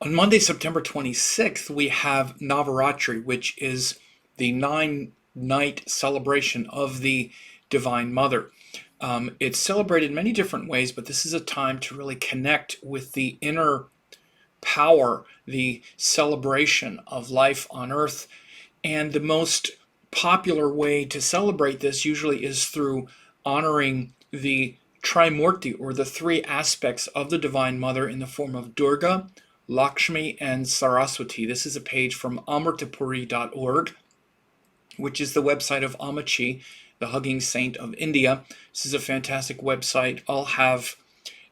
On Monday, September 26th, we have Navratri, which is the 9-night celebration of the Divine Mother. It's celebrated in many different ways, but this is a time to really connect with the inner power, the celebration of life on earth. And the most popular way to celebrate this usually is through honoring the Trimurti, or the three aspects of the Divine Mother, in the form of Durga, Lakshmi, and Saraswati. This is a page from amritapuri.org, which is the website of Amachi, the hugging saint of India. This is a fantastic website. I'll have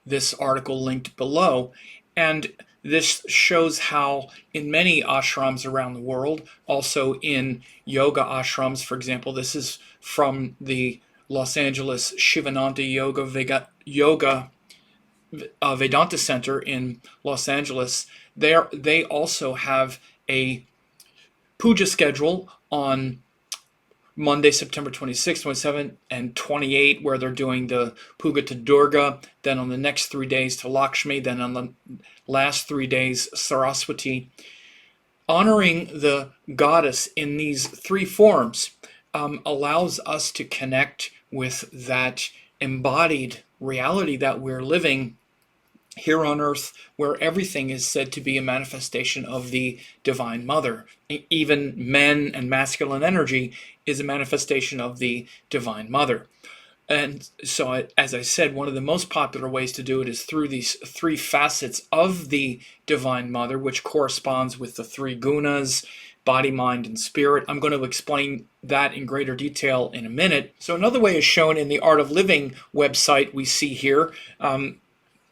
this article linked below. And this shows how in many ashrams around the world, also in yoga ashrams, for example, this is from the Los Angeles Shivananda Yoga Vedanta Center in Los Angeles. They also have a puja schedule on Monday, September 26th, 27th, and 28th, where they're doing the puja to Durga, then on the next 3 days to Lakshmi, then on the last 3 days, Saraswati. Honoring the goddess in these three forms allows us to connect with that embodied reality that we're living here on earth, where everything is said to be a manifestation of the Divine Mother. Even men and masculine energy is a manifestation of the Divine Mother. And so, as I said, one of the most popular ways to do it is through these three facets of the Divine Mother, which corresponds with the three gunas: body, mind, and spirit. I'm going to explain that in greater detail in a minute. So another way is shown in the Art of Living website we see here.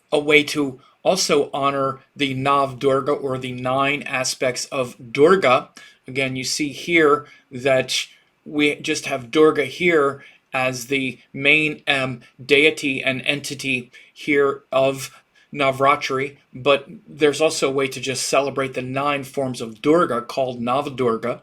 A way to also honor the Nav Durga, or the 9 aspects of Durga. Again, you see here that we just have Durga here as the main deity and entity here of Navratri, but there's also a way to just celebrate the 9 forms of Durga, called Navadurga,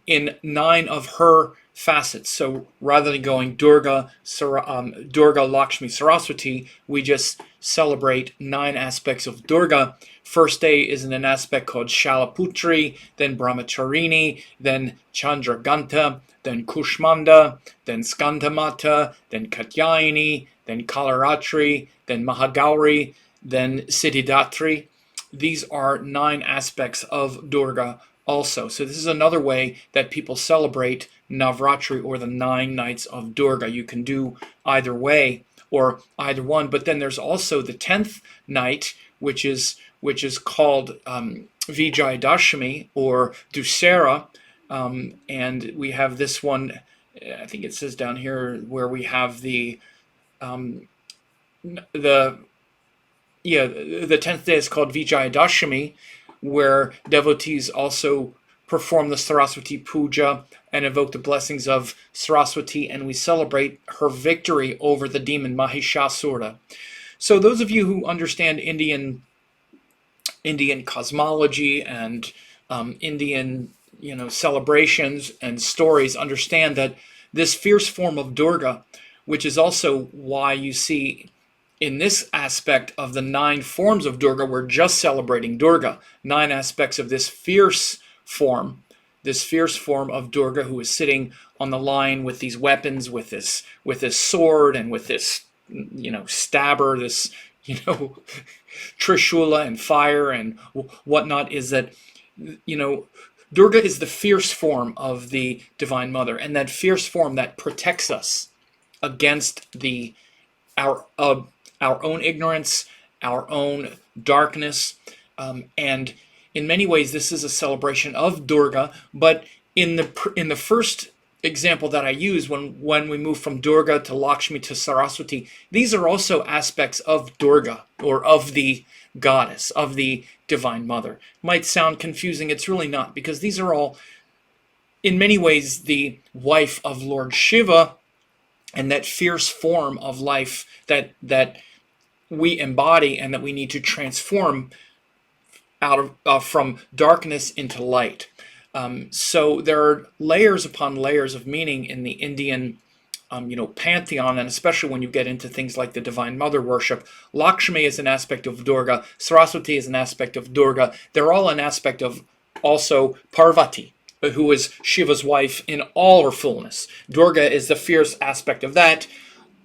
in 9 of her facets. So rather than going Durga, Durga, Lakshmi, Saraswati, we just celebrate 9 aspects of Durga. First day is in an aspect called Shalaputri, then Brahmacharini, then Chandraganta, then Kushmanda, then Skandamata, then Katyayani, then Kalaratri, then Mahagauri, then Siddhidatri. These are 9 aspects of Durga also. So this is another way that people celebrate Navratri, or the 9 nights of Durga. You can do either way, or either one. But then there's also the 10th night, which is called Vijayadashmi, or Dussehra, and we have this one. I think it says down here where we have the 10th day is called Vijayadashmi, where devotees also perform the Saraswati Puja and invoke the blessings of Saraswati, and we celebrate her victory over the demon Mahishasura. So those of you who understand Indian cosmology and Indian celebrations and stories understand that this fierce form of Durga, which is also why you see in this aspect of the 9 forms of Durga, we're just celebrating Durga. 9 aspects of this fierce form of Durga, who is sitting on the lion with these weapons, with this sword, and with this stabber, this trishula and fire and whatnot, is that Durga is the fierce form of the Divine Mother, and that fierce form that protects us against our own ignorance, our own darkness, and in many ways this is a celebration of Durga. But in the first example that I use, when we move from Durga to Lakshmi to Saraswati, these are also aspects of Durga, or of the goddess, of the Divine Mother. Might sound confusing. It's really not, because these are all in many ways the wife of Lord Shiva, and that fierce form of life that we embody and that we need to transform out of from darkness into light. So there are layers upon layers of meaning in the Indian pantheon, and especially when you get into things like the Divine Mother worship. Lakshmi is an aspect of Durga. Saraswati is an aspect of Durga. They're all an aspect of also Parvati, who is Shiva's wife in all her fullness. Durga is the fierce aspect of that.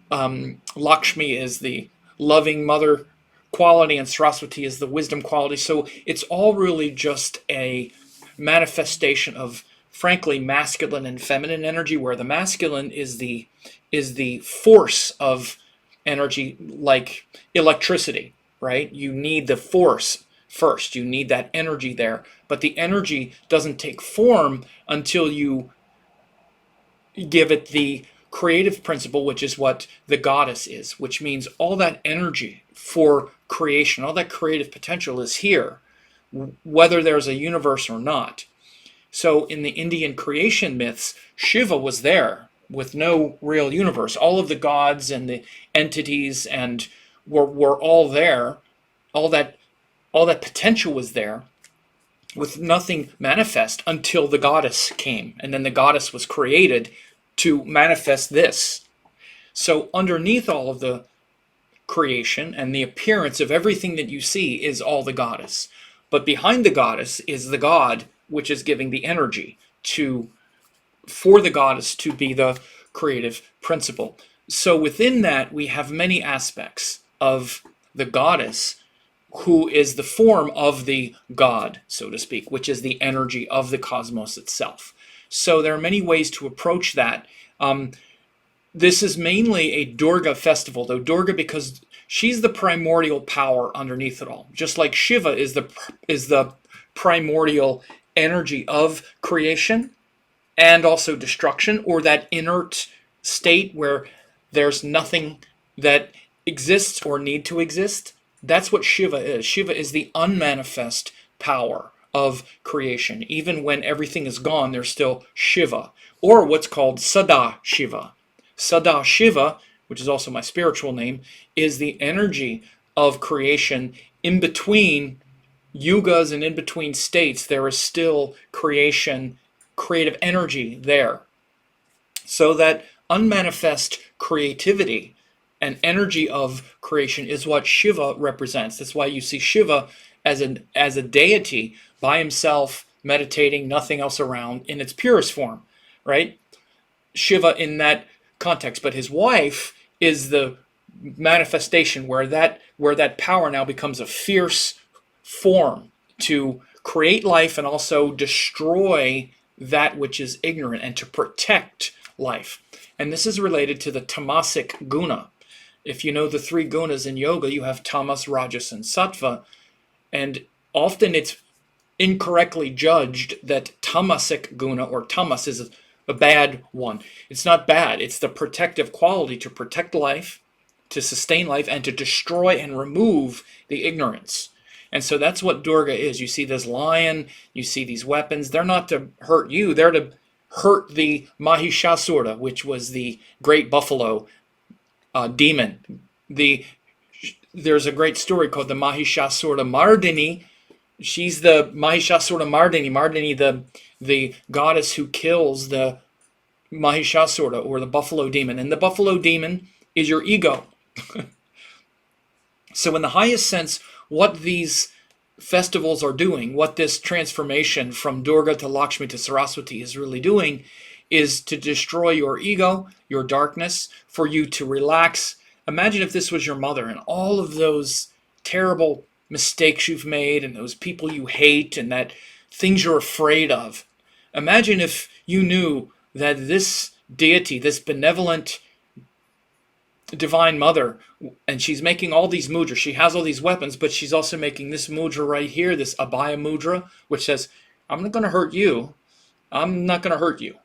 Lakshmi is the loving mother quality, and Saraswati is the wisdom quality. So it's all really just a manifestation of, frankly, masculine and feminine energy, where the masculine is the force of energy, like electricity, right? You need the force first. You need that energy there, but the energy doesn't take form until you give it the creative principle, which is what the goddess is, which means all that energy for creation, all that creative potential is here, whether there's a universe or not. So in the Indian creation myths, Shiva was there with no real universe. All of the gods and the entities and were all there. All that potential was there with nothing manifest until the goddess came. And then the goddess was created to manifest this. So underneath all of the creation and the appearance of everything that you see is all the goddess. But behind the goddess is the god, which is giving the energy for the goddess to be the creative principle. So within that, we have many aspects of the goddess, who is the form of the god, so to speak, which is the energy of the cosmos itself. So there are many ways to approach that. This is mainly a Durga festival, though Durga, because she's the primordial power underneath it all. Just like Shiva is the primordial energy of creation and also destruction, or that inert state where there's nothing that exists or need to exist. That's what Shiva is. Shiva is the unmanifest power of creation. Even when everything is gone, there's still Shiva, or what's called Sada Shiva. Sada Shiva, which is also my spiritual name, is the energy of creation. In between yugas and in between states, there is still creative energy there. So that unmanifest creativity and energy of creation is what Shiva represents. That's why you see Shiva as a deity by himself, meditating, nothing else around, in its purest form, right? Shiva in that context. But his wife is the manifestation where that power now becomes a fierce form to create life and also destroy that which is ignorant and to protect life. And this is related to the tamasic guna. If you know the three gunas in yoga, you have tamas, rajas, and sattva. And often it's incorrectly judged that tamasic guna, or tamas, is a bad one. It's not bad. It's the protective quality to protect life, to sustain life, and to destroy and remove the ignorance. And so that's what Durga is. You see this lion, you see these weapons. They're not to hurt you. They're to hurt the Mahishasura, which was the great buffalo demon. There's a great story called the Mahishasura Mardini. She's the Mahishasura Mardini. Mardini, the goddess who kills the Mahishasura, or the buffalo demon. And the buffalo demon is your ego. So in the highest sense, what these festivals are doing, what this transformation from Durga to Lakshmi to Saraswati is really doing, is to destroy your ego, your darkness, for you to relax. Imagine if this was your mother and all of those terrible mistakes you've made and those people you hate and that things you're afraid of. Imagine if you knew that this deity, this benevolent divine mother, and she's making all these mudras. She has all these weapons, but she's also making this mudra right here, this Abhaya mudra, which says, I'm not going to hurt you. I'm not going to hurt you.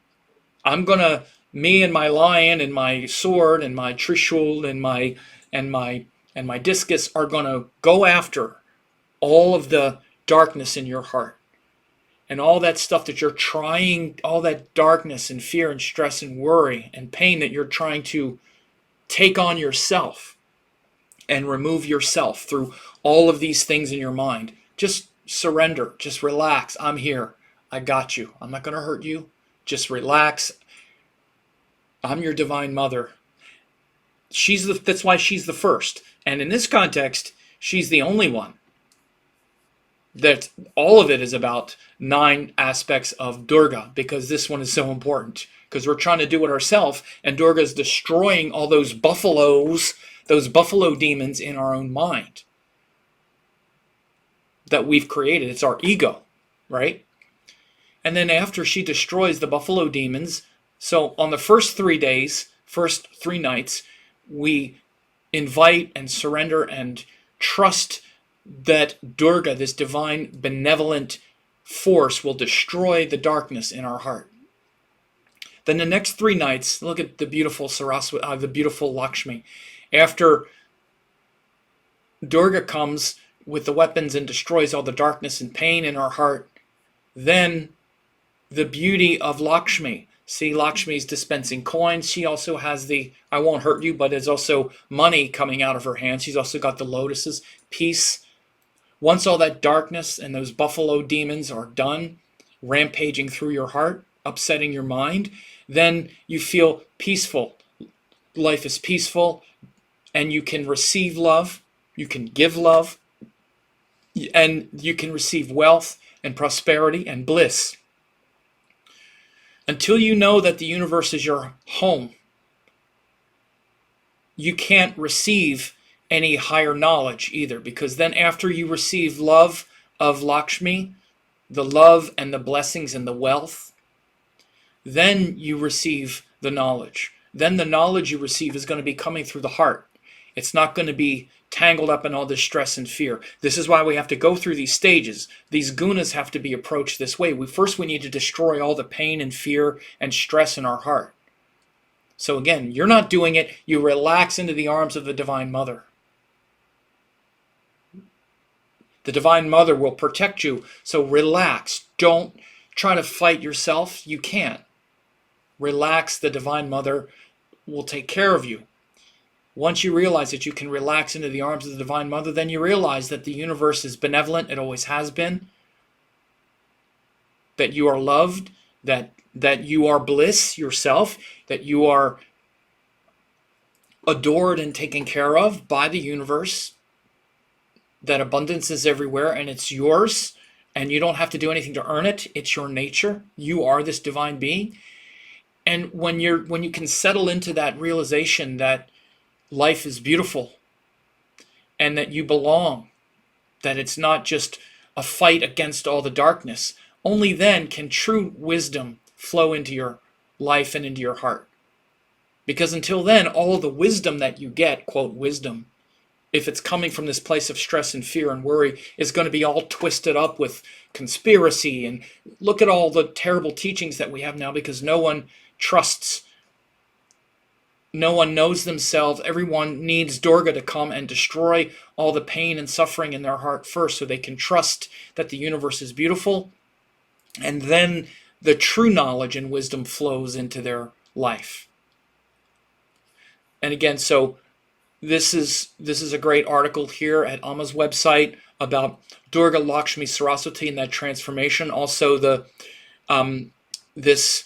Me and my lion and my sword and my trishul and my discus are going to go after all of the darkness in your heart. And all that stuff that you're trying, all that darkness and fear and stress and worry and pain that you're trying to take on yourself and remove yourself through all of these things in your mind. Just surrender. Just relax. I'm here. I got you. I'm not going to hurt you. Just relax. I'm your divine mother. That's why she's the first. And in this context, she's the only one. That all of it is about 9 aspects of Durga, because this one is so important. Because we're trying to do it ourselves, and Durga is destroying all those buffaloes, those buffalo demons in our own mind that we've created. It's our ego, right? And then after she destroys the buffalo demons, so on the first 3 days, first 3 nights, we invite and surrender and trust that Durga, this divine benevolent force, will destroy the darkness in our heart. Then the next 3 nights, look at the beautiful Saraswati, the beautiful Lakshmi. After Durga comes with the weapons and destroys all the darkness and pain in our heart, then the beauty of Lakshmi. See, Lakshmi's dispensing coins. She also has the, I won't hurt you, but there's also money coming out of her hands. She's also got the lotuses, peace. Once all that darkness and those buffalo demons are done, rampaging through your heart, upsetting your mind, then you feel peaceful. Life is peaceful, and you can receive love, you can give love, and you can receive wealth and prosperity and bliss. Until you know that the universe is your home, you can't receive any higher knowledge either, because then after you receive love of Lakshmi, the love and the blessings and the wealth, then you receive the knowledge. Then the knowledge you receive is going to be coming through the heart. It's not going to be tangled up in all this stress and fear. This is why we have to go through these stages. These gunas have to be approached this way. First we need to destroy all the pain and fear and stress in our heart. So again, you're not doing it. You relax into the arms of the Divine Mother. The Divine Mother will protect you. So relax. Don't try to fight yourself. You can't. Relax. The Divine Mother will take care of you. Once you realize that you can relax into the arms of the Divine Mother, then you realize that the universe is benevolent. It always has been. That you are loved. That you are bliss yourself. That you are adored and taken care of by the universe. That abundance is everywhere and it's yours. And you don't have to do anything to earn it. It's your nature. You are this divine being. And when you can settle into that realization that life is beautiful and that you belong, that it's not just a fight against all the darkness, only then can true wisdom flow into your life and into your heart. Because until then, all the wisdom that you get, quote, wisdom, if it's coming from this place of stress and fear and worry, is going to be all twisted up with conspiracy. And look at all the terrible teachings that we have now, because no one trusts. No one knows themselves. Everyone needs Durga to come and destroy all the pain and suffering in their heart first, so they can trust that the universe is beautiful. And then the true knowledge and wisdom flows into their life. And again, so this is a great article here at Amma's website about Durga Lakshmi Saraswati and that transformation. Also, this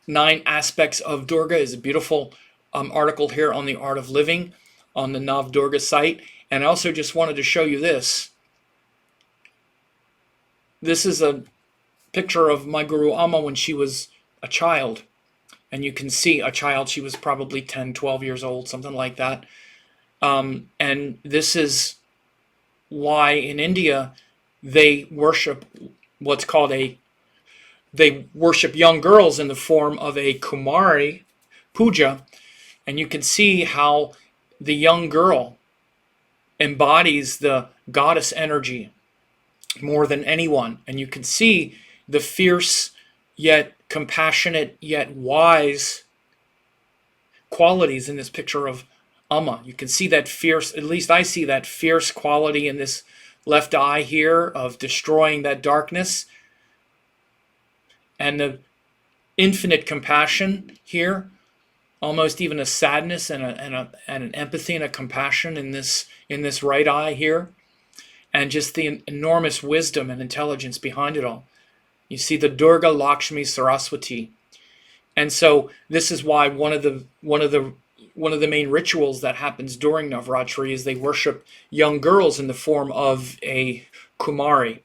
9 aspects of Durga is a beautiful article here on the Art of Living on the Nav Durga site. And I also just wanted to show you this. This is a picture of my Guru Amma when she was a child. And you can see a child, she was probably 10, 12 years old, something like that. And this is why in India they worship what's called they worship young girls in the form of a Kumari puja. And you can see how the young girl embodies the goddess energy more than anyone. And you can see the fierce yet compassionate yet wise qualities in this picture of Amma. You can see that fierce, at least I see that fierce quality in this left eye here of destroying that darkness. And the infinite compassion here, almost even a sadness and an empathy and a compassion in this right eye here, and just the enormous wisdom and intelligence behind it all. You see the Durga Lakshmi Saraswati, And so this is why one of the main rituals that happens during Navratri is they worship young girls in the form of a Kumari.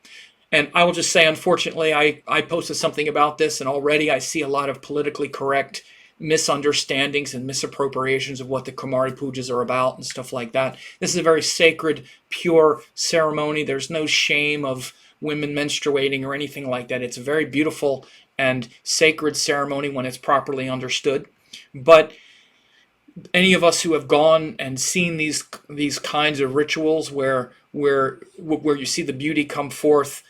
And I will just say, unfortunately, I posted something about this, and already I see a lot of politically correct misunderstandings and misappropriations of what the Kumari pujas are about and stuff like that. This is a very sacred, pure ceremony. There's no shame of women menstruating or anything like that. It's a very beautiful and sacred ceremony when it's properly understood. But any of us who have gone and seen these kinds of rituals where you see the beauty come forth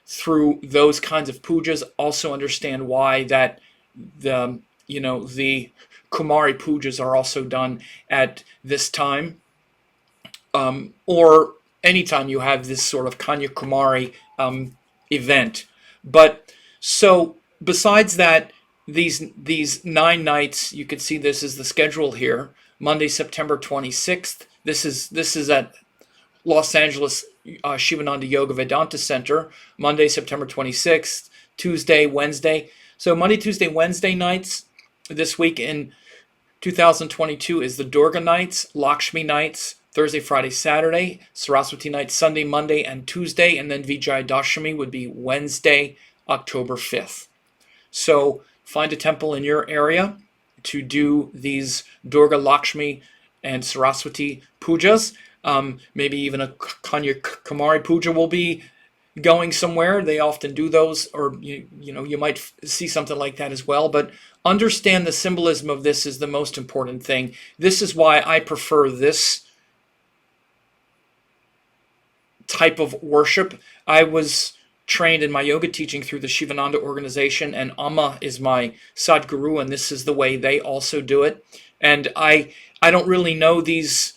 through those kinds of pujas also understand why that the Kumari pujas are also done at this time, or anytime you have this sort of Kanya Kumari event. But so besides that, these 9 nights, you could see this is the schedule here. Monday, September 26th. This is at Los Angeles Shivananda Yoga Vedanta Center. Monday, September 26th. Tuesday, Wednesday. So Monday, Tuesday, Wednesday nights this week in 2022 is the Durga nights, Lakshmi nights, Thursday, Friday, Saturday, Saraswati nights, Sunday, Monday, and Tuesday, and then Vijay Dashami would be Wednesday, October 5th. So find a temple in your area to do these Durga, Lakshmi, and Saraswati pujas. Maybe even a Kanya Kumari puja will be going somewhere. They often do those, or you might see something like that as well. But understand the symbolism of this is the most important thing. This is why I prefer this type of worship. I was trained in my yoga teaching through the Shivananda organization, and Amma is my Sadguru, and this is the way they also do it. And I don't really know these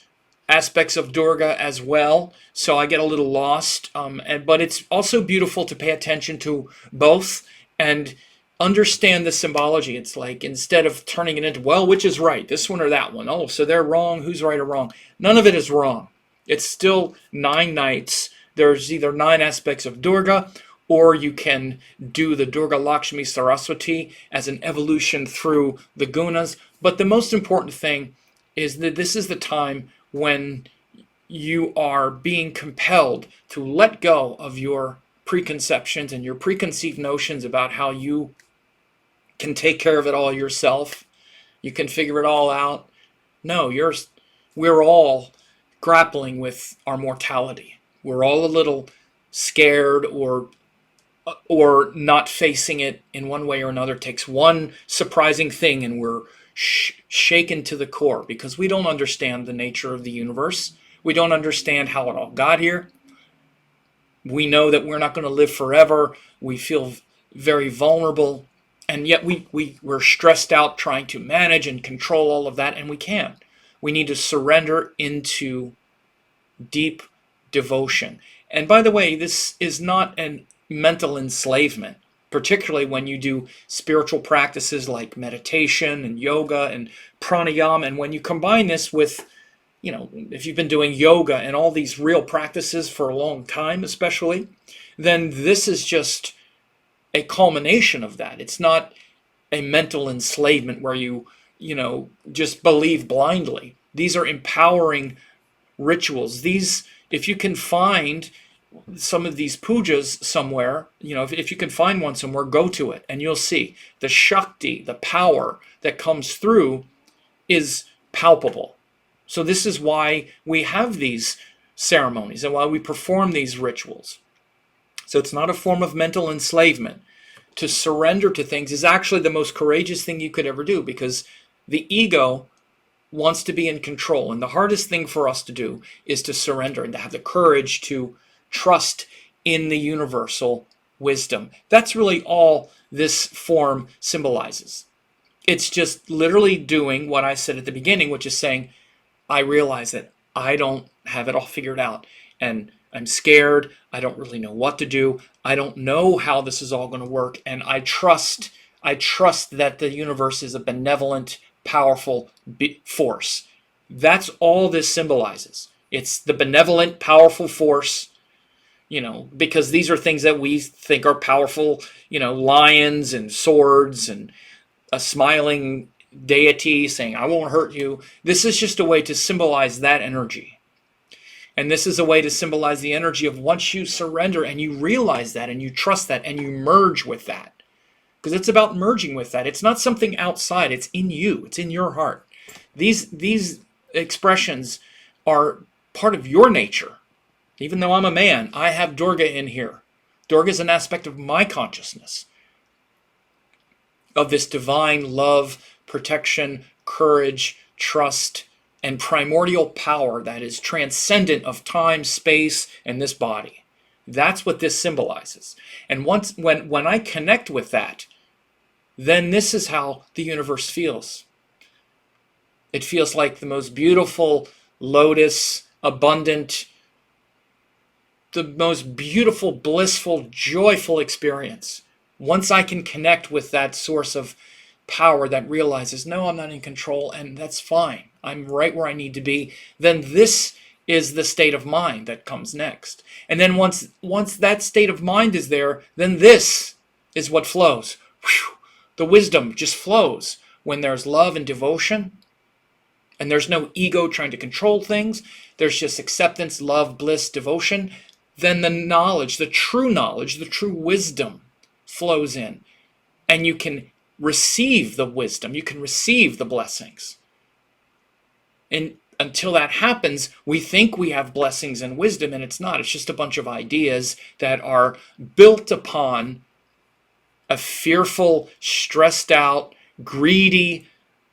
aspects of Durga as well, so I get a little lost. But it's also beautiful to pay attention to both and understand the symbology. It's like, instead of turning it into, well, which is right, this one or that one? Oh, so they're wrong. Who's right or wrong? None of it is wrong. It's still 9 nights. There's either 9 aspects of Durga, or you can do the Durga Lakshmi Saraswati as an evolution through the gunas. But the most important thing is that this is the time when you are being compelled to let go of your preconceptions and your preconceived notions about how you can take care of it all yourself. You can figure it all out. No, we're all grappling with our mortality. We're all a little scared or not facing it in one way or another. It takes one surprising thing and we're shaken to the core, because we don't understand the nature of the universe. We don't understand how it all got here. We know that we're not going to live forever. We feel very vulnerable, and yet we're stressed out trying to manage and control all of that, and we can't. We need to surrender into deep devotion. And by the way, this is not an mental enslavement, particularly when you do spiritual practices like meditation and yoga and pranayama. And when you combine this with, if you've been doing yoga and all these real practices for a long time, especially, then this is just a culmination of that. It's not a mental enslavement where you just believe blindly. These are empowering rituals. If you can find some of these pujas somewhere, if you can find one somewhere, go to it, and you'll see the Shakti, the power that comes through is palpable. So this is why we have these ceremonies and why we perform these rituals. So it's not a form of mental enslavement. To surrender to things is actually the most courageous thing you could ever do, because the ego wants to be in control. And the hardest thing for us to do is to surrender and to have the courage to trust in the universal wisdom. That's really all this form symbolizes. It's just literally doing what I said at the beginning, which is saying, I realize that I don't have it all figured out, and I'm scared. I don't really know what to do. I don't know how this is all going to work, and I trust that the universe is a benevolent, powerful force. That's all this symbolizes. It's the benevolent, powerful force, because these are things that we think are powerful, lions and swords and a smiling deity saying, I won't hurt you. This is just a way to symbolize that energy. And this is a way to symbolize the energy of once you surrender and you realize that and you trust that and you merge with that. Because it's about merging with that. It's not something outside. It's in you. It's in your heart. These expressions are part of your nature. Even though I'm a man, I have Durga in here. Durga is an aspect of my consciousness, of this divine love, protection, courage, trust, and primordial power that is transcendent of time, space, and this body. That's what this symbolizes. And when I connect with that, then this is how the universe feels. It feels like the most beautiful lotus, abundant, the most beautiful, blissful, joyful experience. Once I can connect with that source of power that realizes, no, I'm not in control, and that's fine. I'm right where I need to be. Then this is the state of mind that comes next. And then once that state of mind is there, then this is what flows. Whew. The wisdom just flows when there's love and devotion, and there's no ego trying to control things. There's just acceptance, love, bliss, devotion. Then the knowledge, the true wisdom flows in. And you can receive the wisdom. You can receive the blessings. And until that happens, we think we have blessings and wisdom, and it's not. It's just a bunch of ideas that are built upon a fearful, stressed out, greedy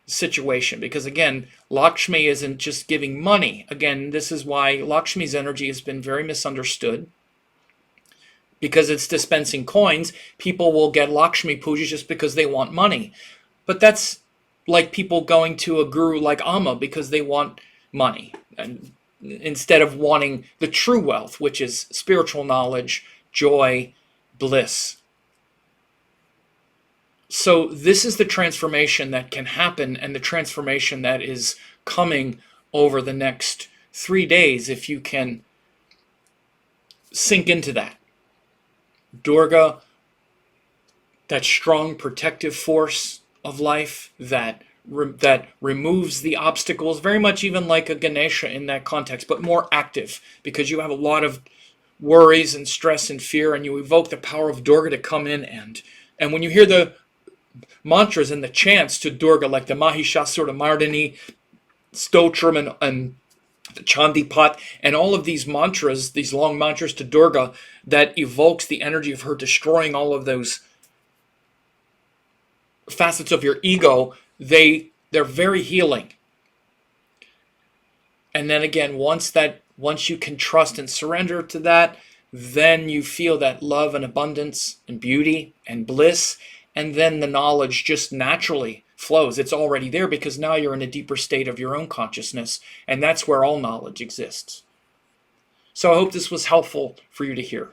situation. Because again, Lakshmi isn't just giving money. Again, this is why Lakshmi's energy has been very misunderstood. Because it's dispensing coins, people will get Lakshmi puja just because they want money. But that's like people going to a guru like Amma because they want money, and instead of wanting the true wealth, which is spiritual knowledge, joy, bliss. So this is the transformation that can happen, and the transformation that is coming over the next 3 days if you can sink into that. Durga, that strong protective force of life that removes the obstacles, very much even like a Ganesha in that context, but more active, because you have a lot of worries and stress and fear, and you evoke the power of Durga to come in. And when you hear the mantras and the chants to Durga, like the Mahishasura Mardini, Stotram, and the Chandipat, and all of these mantras, these long mantras to Durga, that evokes the energy of her destroying all of those facets of your ego, they're very healing. And then again, once you can trust and surrender to that, then you feel that love and abundance and beauty and bliss, and then the knowledge just naturally flows. It's already there because now you're in a deeper state of your own consciousness, and that's where all knowledge exists. So I hope this was helpful for you to hear.